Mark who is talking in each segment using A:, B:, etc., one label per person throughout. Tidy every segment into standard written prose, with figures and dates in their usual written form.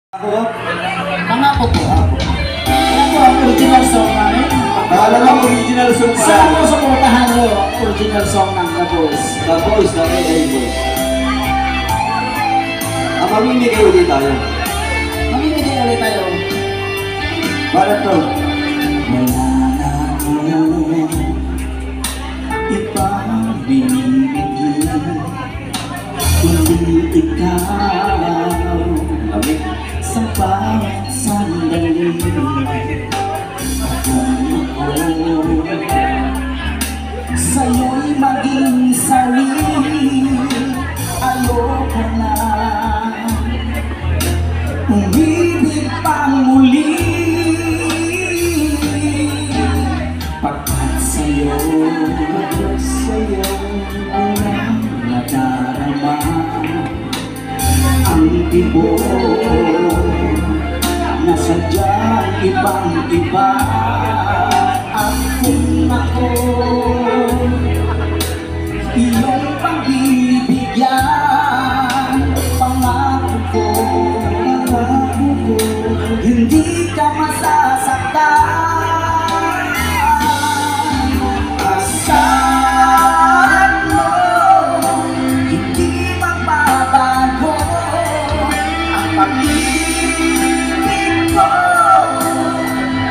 A: Pangako po ako. Alam ko ang original song namin.
B: Alam mo original song pa.
A: Saan mo supportahan nyo ang original song ng The Boys?
B: The Boys, the Boys. Mamimigay ulit tayo.
A: Mamimigay ulit tayo.
B: Para to.
A: Wala na akong ibang binibigyan, kundi ikaw.
B: Amin.
A: Sa bawat sandali ako sa'yo'y maging sarili. Ayoko na umibig pang muli, pagkat sa'yo ang nadarama ang tibok na sadyang ibang-iba. At kung ako iyong pagbibigyan, pangako ko hindi ka masasaktan. Asahan mo hindi magbabago ang pag-ibig ko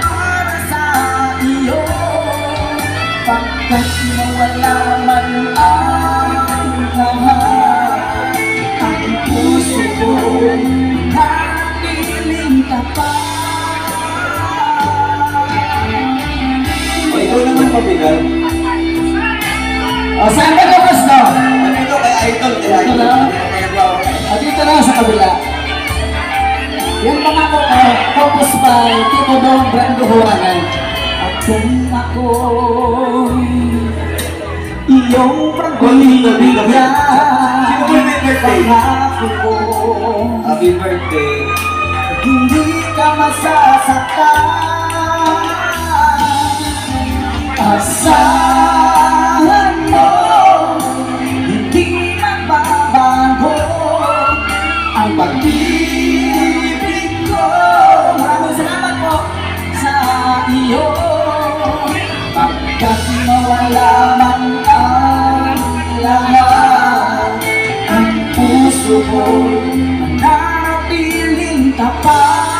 A: para sa iyo, pagkat mawala man ang lahat, ang puso ko natiling tapat.
B: Ikaw naman pabigal.
A: Saan ka tapos na?
B: Dito kay Idol.
A: Ito na? Dito na sa kabila. Yung mga ko, focus by Tito Don Brando Horanan. At kung ako iyong pagbibigyan, pangako ko
B: Happy birthday.
A: hindi ka masasaktan. Asahan mo hindi magbabago ang pag-ibig ko. Maraming salamat po sa iyo, pagkat mawala man ang lahat, ang puso ko manatiling tapat.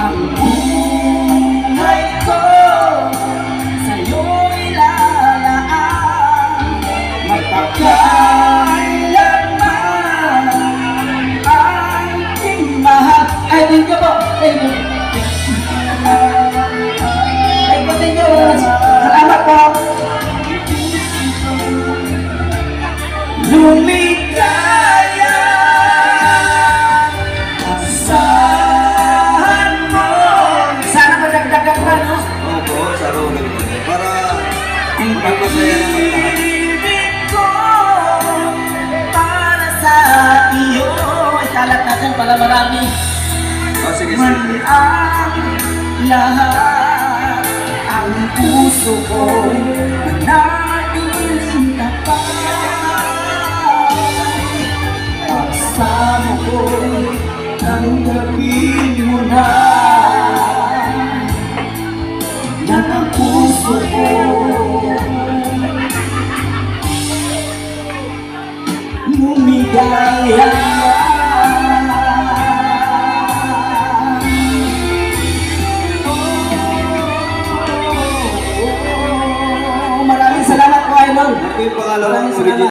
A: Ang buhay ko sa'yo'y lalaan, magpakailanman ang aking mahal. Ay, thank you po. Thank you. Thank you. Salamat po. Lumigaya, asahan mo. Sana madagdagan pa, no?
B: Opo, sa Rogan. Para magpapasaya naman lahat.
A: Ibig ko para sa iyo. Ikalat natin para marami.
B: Sige,
A: Man
B: sige.
A: ang lahat, ang puso ko manatiling tapat. Pagsama ko tanggapin mo na ang puso ko lumigaya. Maraming salamat po, Idol.
B: Ito yung pangalawang
A: Maraming salamat.
B: original.